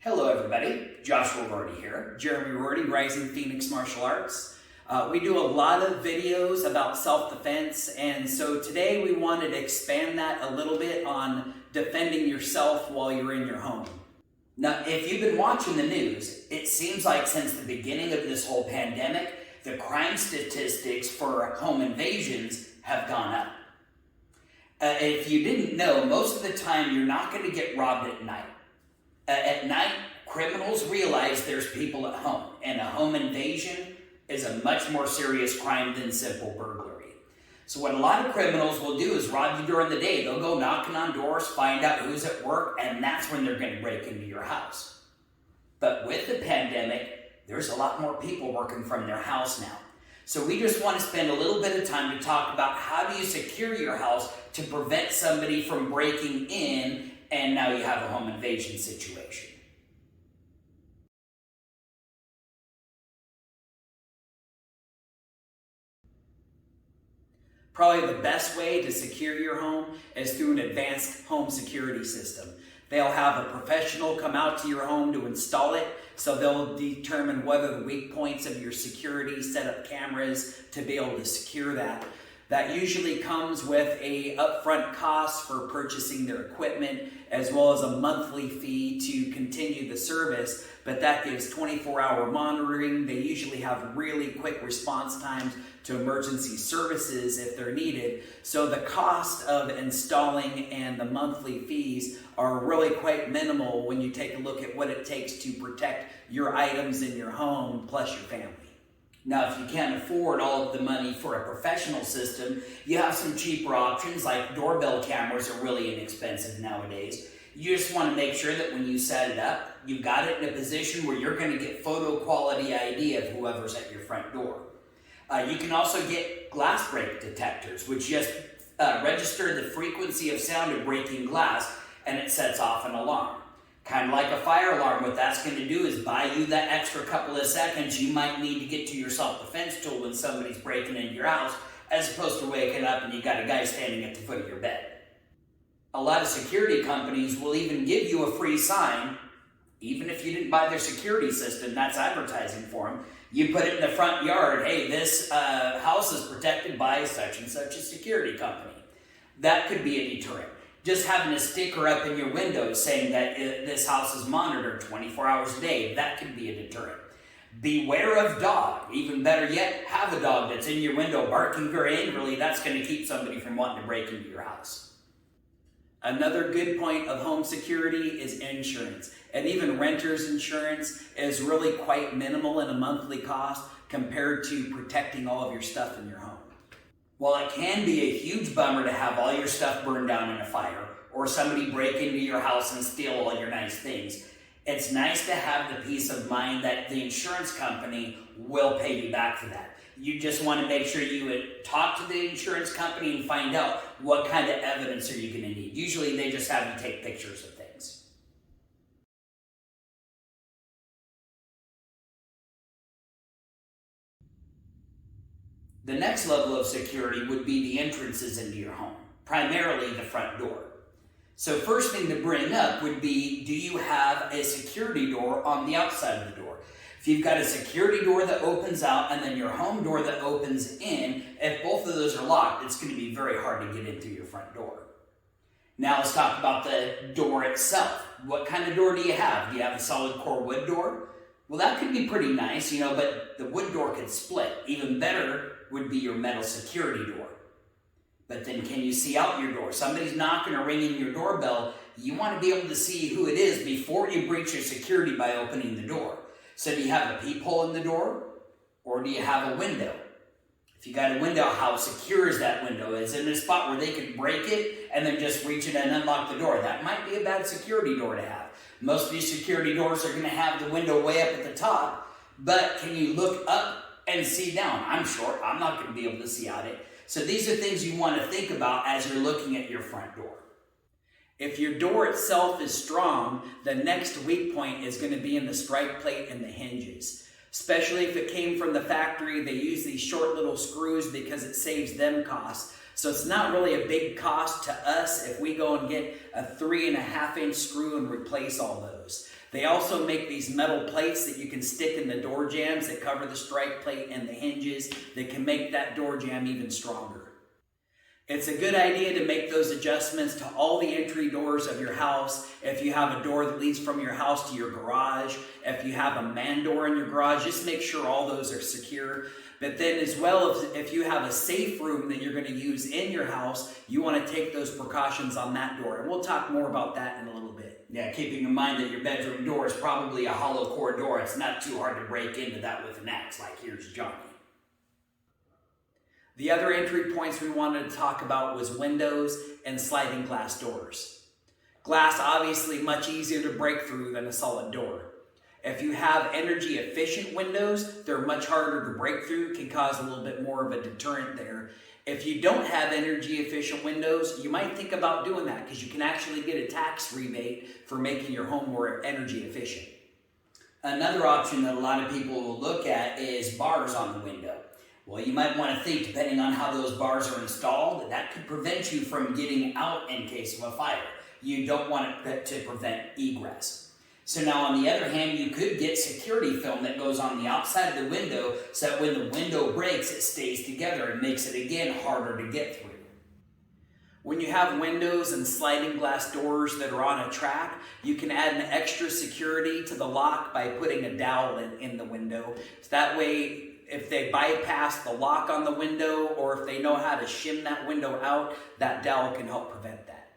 Hello everybody, Joshua Rorty here, Jeremy Rorty, Rising Phoenix Martial Arts. We do a lot of videos about self-defense, and so today we wanted to expand that a little bit on defending yourself while you're in your home. Now, if you've been watching the news, it seems like since the beginning of this whole pandemic, the crime statistics for home invasions have gone up. If you didn't know, most of the time you're not going to get robbed at night. At night, criminals realize there's people at home, and a home invasion is a much more serious crime than simple burglary. So what a lot of criminals will do is rob you during the day. They'll go knocking on doors, find out who's at work, and that's when they're going to break into your house. But with the pandemic, there's a lot more people working from their house now. So we just want to spend a little bit of time to talk about how do you secure your house to prevent somebody from breaking in, and now you have a home invasion situation. Probably the best way to secure your home is through an advanced home security system. They'll have a professional come out to your home to install it, so they'll determine whether the weak points of your security, set up cameras to be able to secure that. That usually comes with a upfront cost for purchasing their equipment, as well as a monthly fee to continue the service, but that gives 24-hour monitoring. They usually have really quick response times to emergency services if they're needed. So the cost of installing and the monthly fees are really quite minimal when you take a look at what it takes to protect your items in your home plus your family. Now, if you can't afford all of the money for a professional system, you have some cheaper options, like doorbell cameras are really inexpensive nowadays. You just want to make sure that when you set it up, you've got it in a position where you're going to get photo quality ID of whoever's at your front door. You can also get glass break detectors, which just register the frequency of sound of breaking glass, and it sets off an alarm. Kind of like a fire alarm, what that's going to do is buy you that extra couple of seconds you might need to get to your self-defense tool when somebody's breaking into your house, as opposed to waking up and you got a guy standing at the foot of your bed. A lot of security companies will even give you a free sign, even if you didn't buy their security system, that's advertising for them. You put it in the front yard, hey, this house is protected by such and such a security company. That could be a deterrent. Just having a sticker up in your window saying that this house is monitored 24 hours a day, that could be a deterrent. Beware of dog. Even better yet, have a dog that's in your window barking very angrily. That's going to keep somebody from wanting to break into your house. Another good point of home security is insurance. And even renter's insurance is really quite minimal in a monthly cost compared to protecting all of your stuff in your home. While it can be a huge bummer to have all your stuff burned down in a fire, or somebody break into your house and steal all your nice things, it's nice to have the peace of mind that the insurance company will pay you back for that. You just want to make sure you talk to the insurance company and find out what kind of evidence are you going to need. Usually they just have you take pictures of things. The next level of security would be the entrances into your home, primarily the front door. So first thing to bring up would be, do you have a security door on the outside of the door? If you've got a security door that opens out and then your home door that opens in, if both of those are locked, it's going to be very hard to get in through your front door. Now let's talk about the door itself. What kind of door do you have? Do you have a solid core wood door? Well, that could be pretty nice, but the wood door could split. Even better would be your metal security door. But then can you see out your door? Somebody's knocking or ringing your doorbell. You want to be able to see who it is before you breach your security by opening the door. So do you have a peephole in the door, or do you have a window? If you got a window, how secure is that window? Is it in a spot where they could break it and then just reach it and unlock the door? That might be a bad security door to have. Most of these security doors are going to have the window way up at the top, but can you look up and see down? I'm short, I'm not going to be able to see out it. So these are things you want to think about as you're looking at your front door. If your door itself is strong, the next weak point is going to be in the strike plate and the hinges. Especially if it came from the factory, they use these short little screws because it saves them costs. So it's not really a big cost to us if we go and get a 3.5-inch screw and replace all those. They also make these metal plates that you can stick in the door jambs that cover the strike plate and the hinges that can make that door jamb even stronger. It's a good idea to make those adjustments to all the entry doors of your house. If you have a door that leads from your house to your garage, if you have a man door in your garage, just make sure all those are secure. But then as well, if you have a safe room that you're going to use in your house, you want to take those precautions on that door. And we'll talk more about that in a little bit. Yeah, keeping in mind that your bedroom door is probably a hollow core door. It's not too hard to break into that with an axe, like here's Johnny. The other entry points we wanted to talk about was windows and sliding glass doors. Glass obviously much easier to break through than a solid door. If you have energy efficient windows, they're much harder to break through, can cause a little bit more of a deterrent there. If you don't have energy efficient windows, you might think about doing that because you can actually get a tax rebate for making your home more energy efficient. Another option that a lot of people will look at is bars on the window. Well, you might want to think, depending on how those bars are installed, that could prevent you from getting out in case of a fire. You don't want it to prevent egress. So now on the other hand, you could get security film that goes on the outside of the window so that when the window breaks, it stays together and makes it again harder to get through. When you have windows and sliding glass doors that are on a track, you can add an extra security to the lock by putting a dowel in the window. So that way, if they bypass the lock on the window or if they know how to shim that window out, that dowel can help prevent that.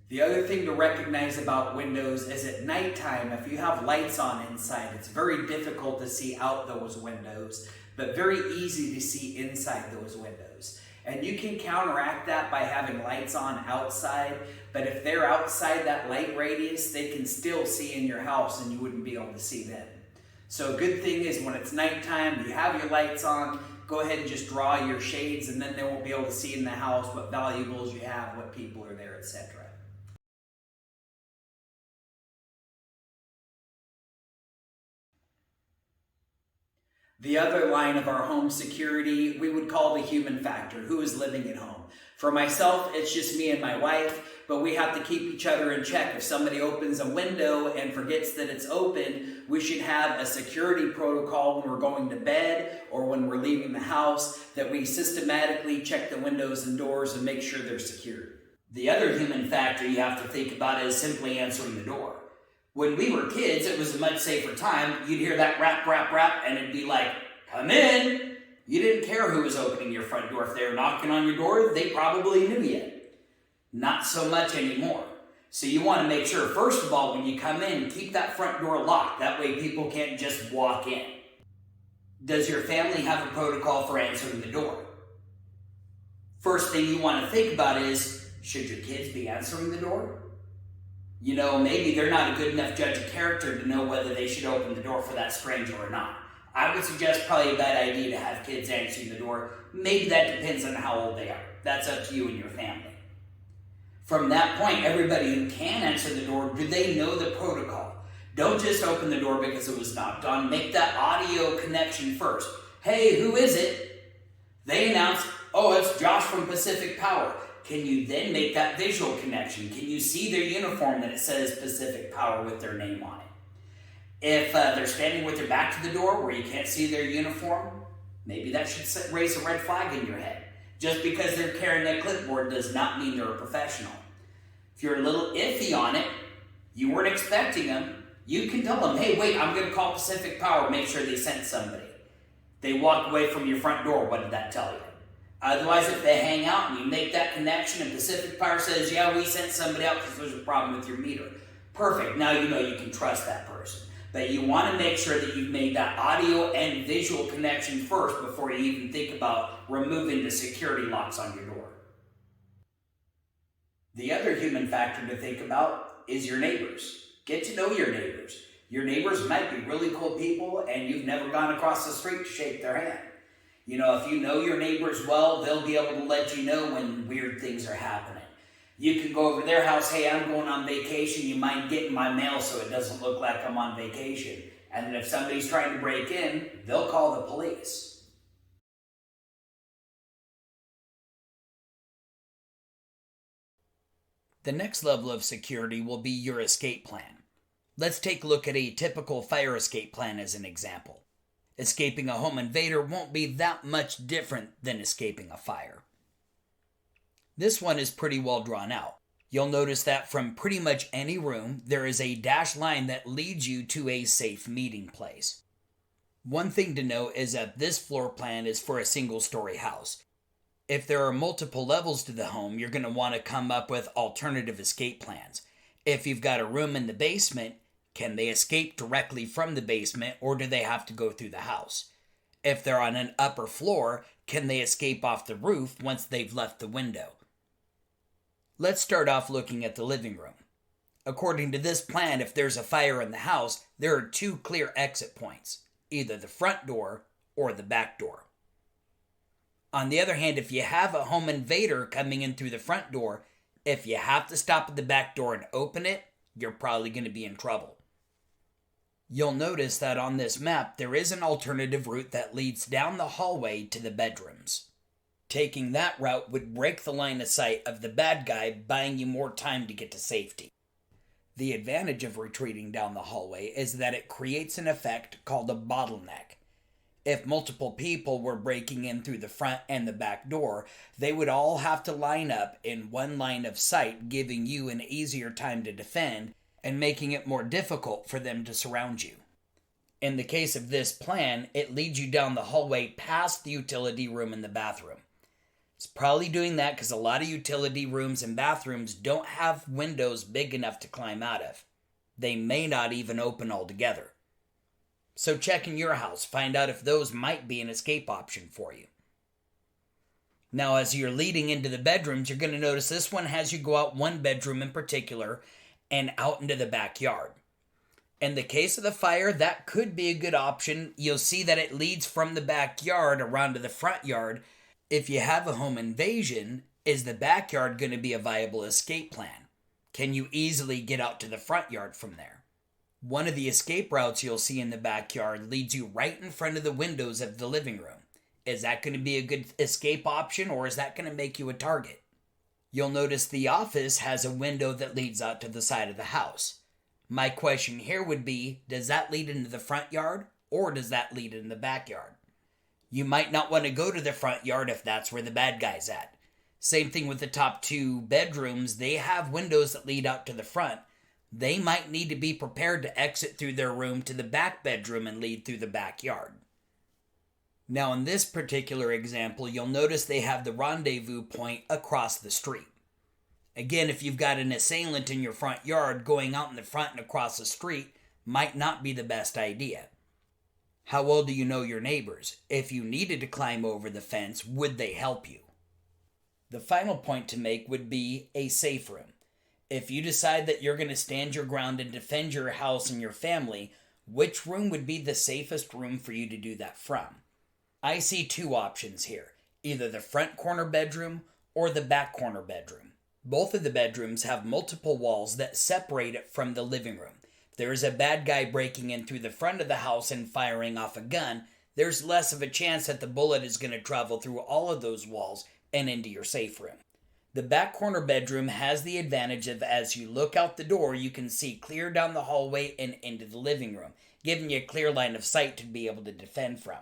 The other thing to recognize about windows is at nighttime, if you have lights on inside, it's very difficult to see out those windows, but very easy to see inside those windows. And you can counteract that by having lights on outside, but if they're outside that light radius, they can still see in your house and you wouldn't be able to see them. So a good thing is when it's nighttime, you have your lights on, go ahead and just draw your shades and then they won't be able to see in the house what valuables you have, what people are there, etc. The other line of our home security, we would call the human factor, who is living at home. For myself, it's just me and my wife, but we have to keep each other in check. If somebody opens a window and forgets that it's open, we should have a security protocol when we're going to bed or when we're leaving the house that we systematically check the windows and doors and make sure they're secured. The other human factor you have to think about is simply answering the door. When we were kids, it was a much safer time. You'd hear that rap, rap, rap, and it'd be like, come in. You didn't care who was opening your front door. If they were knocking on your door, they probably knew you. Not so much anymore. So you want to make sure, first of all, when you come in, keep that front door locked. That way people can't just walk in. Does your family have a protocol for answering the door? First thing you want to think about is, should your kids be answering the door? You know, maybe they're not a good enough judge of character to know whether they should open the door for that stranger or not. I would suggest probably a bad idea to have kids answering the door. Maybe that depends on how old they are. That's up to you and your family. From that point, everybody who can answer the door, do they know the protocol? Don't just open the door because it was knocked on. Make that audio connection first. Hey, who is it? They announce, oh, it's Josh from Pacific Power. Can you then make that visual connection? Can you see their uniform that it says Pacific Power with their name on it? If they're standing with their back to the door where you can't see their uniform, maybe that should raise a red flag in your head. Just because they're carrying a clipboard does not mean they're a professional. If you're a little iffy on it, you weren't expecting them, you can tell them, hey, wait, I'm going to call Pacific Power, make sure they sent somebody. They walked away from your front door, what did that tell you? Otherwise, if they hang out and you make that connection and Pacific Power says, yeah, we sent somebody out because there's a problem with your meter. Perfect, now you know you can trust that person. But you want to make sure that you've made that audio and visual connection first before you even think about removing the security locks on your door. The other human factor to think about is your neighbors. Get to know your neighbors. Your neighbors might be really cool people and you've never gone across the street to shake their hand. You know, if you know your neighbors well, they'll be able to let you know when weird things are happening. You can go over their house, hey, I'm going on vacation, you mind getting my mail so it doesn't look like I'm on vacation. And then if somebody's trying to break in, they'll call the police. The next level of security will be your escape plan. Let's take a look at a typical fire escape plan as an example. Escaping a home invader won't be that much different than escaping a fire. This one is pretty well drawn out. You'll notice that from pretty much any room, there is a dashed line that leads you to a safe meeting place. One thing to note is that this floor plan is for a single-story house. If there are multiple levels to the home, you're going to want to come up with alternative escape plans. If you've got a room in the basement, can they escape directly from the basement, or do they have to go through the house? If they're on an upper floor, can they escape off the roof once they've left the window? Let's start off looking at the living room. According to this plan, if there's a fire in the house, there are two clear exit points, either the front door or the back door. On the other hand, if you have a home invader coming in through the front door, if you have to stop at the back door and open it, you're probably going to be in trouble. You'll notice that on this map, there is an alternative route that leads down the hallway to the bedrooms. Taking that route would break the line of sight of the bad guy, buying you more time to get to safety. The advantage of retreating down the hallway is that it creates an effect called a bottleneck. If multiple people were breaking in through the front and the back door, they would all have to line up in one line of sight, giving you an easier time to defend and making it more difficult for them to surround you. In the case of this plan, it leads you down the hallway past the utility room and the bathroom. It's probably doing that because a lot of utility rooms and bathrooms don't have windows big enough to climb out of. They may not even open altogether. So check in your house, find out if those might be an escape option for you. Now, as you're leading into the bedrooms, you're going to notice this one has you go out one bedroom in particular and out into the backyard. In the case of the fire, that could be a good option. You'll see that it leads from the backyard around to the front yard. If you have a home invasion, is the backyard going to be a viable escape plan? Can you easily get out to the front yard from there? One of the escape routes you'll see in the backyard leads you right in front of the windows of the living room. Is that going to be a good escape option, or is that going to make you a target? You'll notice the office has a window that leads out to the side of the house. My question here would be, does that lead into the front yard, or does that lead in the backyard? You might not want to go to the front yard if that's where the bad guy's at. Same thing with the top two bedrooms. They have windows that lead out to the front. They might need to be prepared to exit through their room to the back bedroom and lead through the backyard. Now, in this particular example, you'll notice they have the rendezvous point across the street. Again, if you've got an assailant in your front yard, going out in the front and across the street might not be the best idea. How well do you know your neighbors? If you needed to climb over the fence, would they help you? The final point to make would be a safe room. If you decide that you're going to stand your ground and defend your house and your family, which room would be the safest room for you to do that from? I see two options here, either the front corner bedroom or the back corner bedroom. Both of the bedrooms have multiple walls that separate it from the living room. If there is a bad guy breaking in through the front of the house and firing off a gun, there's less of a chance that the bullet is going to travel through all of those walls and into your safe room. The back corner bedroom has the advantage of, as you look out the door, you can see clear down the hallway and into the living room, giving you a clear line of sight to be able to defend from.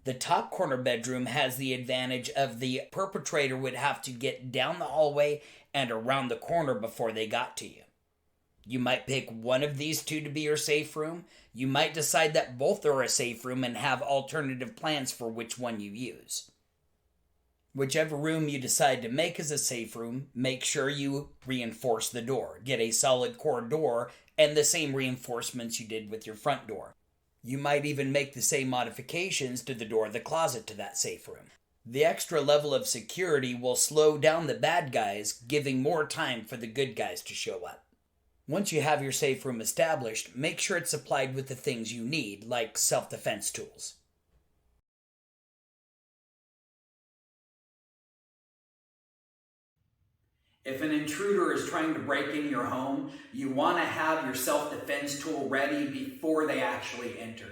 The top corner bedroom has the advantage of the perpetrator would have to get down the hallway and around the corner before they got to you. You might pick one of these two to be your safe room. You might decide that both are a safe room and have alternative plans for which one you use. Whichever room you decide to make as a safe room, make sure you reinforce the door. Get a solid core door and the same reinforcements you did with your front door. You might even make the same modifications to the door of the closet to that safe room. The extra level of security will slow down the bad guys, giving more time for the good guys to show up. Once you have your safe room established, make sure it's supplied with the things you need, like self-defense tools. If an intruder is trying to break in your home, you want to have your self-defense tool ready before they actually enter.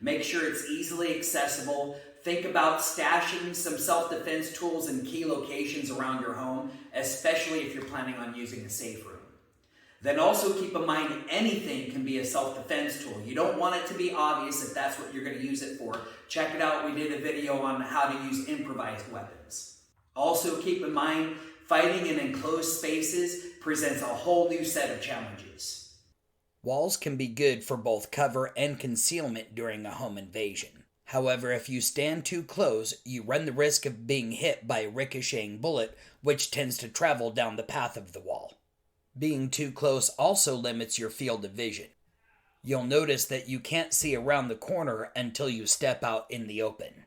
Make sure it's easily accessible. Think about stashing some self-defense tools in key locations around your home, especially if you're planning on using a safe room. Then also keep in mind anything can be a self-defense tool. You don't want it to be obvious if that's what you're going to use it for. Check it out. We did a video on how to use improvised weapons. Also keep in mind fighting in enclosed spaces presents a whole new set of challenges. Walls can be good for both cover and concealment during a home invasion. However, if you stand too close, you run the risk of being hit by a ricocheting bullet, which tends to travel down the path of the wall. Being too close also limits your field of vision. You'll notice that you can't see around the corner until you step out in the open.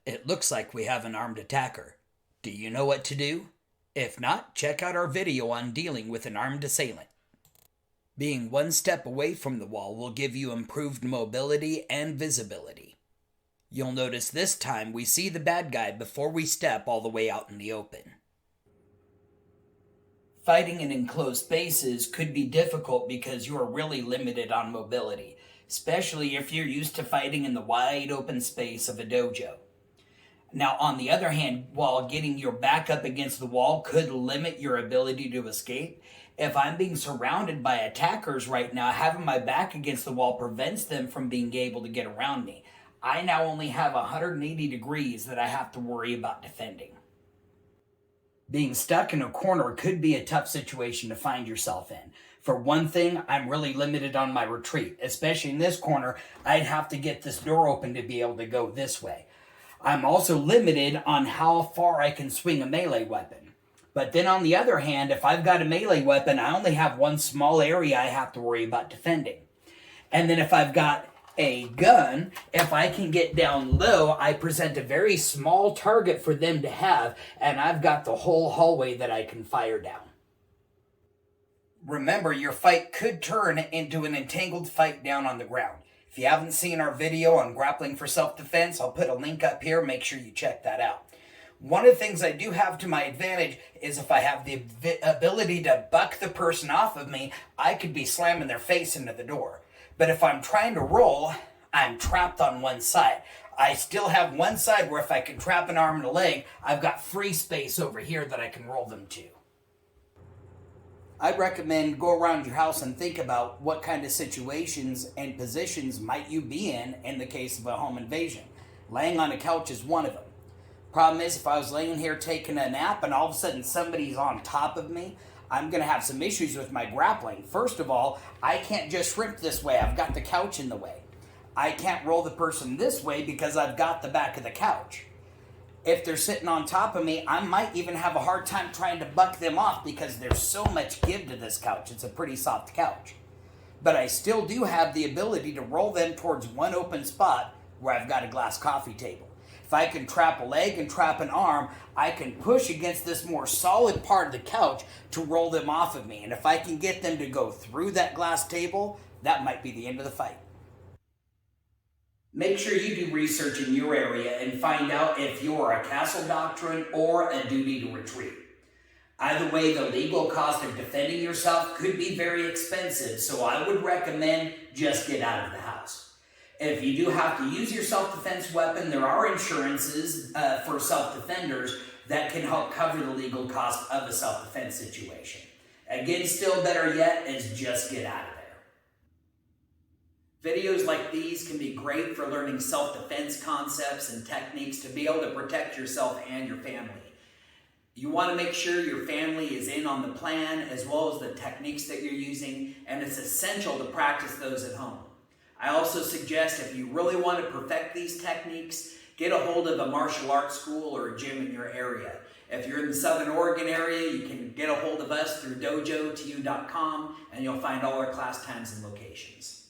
It looks like we have an armed attacker. Do you know what to do? If not, check out our video on dealing with an armed assailant. Being one step away from the wall will give you improved mobility and visibility. You'll notice this time we see the bad guy before we step all the way out in the open. Fighting in enclosed spaces could be difficult because you are really limited on mobility, especially if you're used to fighting in the wide open space of a dojo. Now, on the other hand, while getting your back up against the wall could limit your ability to escape, if I'm being surrounded by attackers right now, having my back against the wall prevents them from being able to get around me. I now only have 180 degrees that I have to worry about defending. Being stuck in a corner could be a tough situation to find yourself in. For one thing, I'm really limited on my retreat. Especially in this corner, I'd have to get this door open to be able to go this way. I'm also limited on how far I can swing a melee weapon. But then on the other hand, if I've got a melee weapon, I only have one small area I have to worry about defending. And then if I've got a gun, if I can get down low, I present a very small target for them to have, and I've got the whole hallway that I can fire down. Remember, your fight could turn into an entangled fight down on the ground. If you haven't seen our video on grappling for self-defense, I'll put a link up here. Make sure you check that out. One of the things I do have to my advantage is if I have the ability to buck the person off of me, I could be slamming their face into the door. But if I'm trying to roll, I'm trapped on one side. I still have one side where if I can trap an arm and a leg, I've got free space over here that I can roll them to. I'd recommend go around your house and think about what kind of situations and positions might you be in the case of a home invasion. Laying on a couch is one of them. Problem is, if I was laying here taking a nap and all of a sudden somebody's on top of me, I'm going to have some issues with my grappling. First of all, I can't just shrimp this way. I've got the couch in the way. I can't roll the person this way because I've got the back of the couch. If they're sitting on top of me, I might even have a hard time trying to buck them off because there's so much give to this couch. It's a pretty soft couch. But I still do have the ability to roll them towards one open spot where I've got a glass coffee table. If I can trap a leg and trap an arm, I can push against this more solid part of the couch to roll them off of me. And if I can get them to go through that glass table, that might be the end of the fight. Make sure you do research in your area and find out if you're a castle doctrine or a duty to retreat. Either way, the legal cost of defending yourself could be very expensive, so I would recommend just get out of the house. If you do have to use your self-defense weapon, there are insurances for self-defenders that can help cover the legal cost of a self-defense situation. Again, still better yet is just get out of there. Videos like these can be great for learning self-defense concepts and techniques to be able to protect yourself and your family. You want to make sure your family is in on the plan as well as the techniques that you're using, and it's essential to practice those at home. I also suggest if you really want to perfect these techniques, get a hold of a martial arts school or a gym in your area. If you're in the Southern Oregon area, you can get a hold of us through dojo2u.com and you'll find all our class times and locations.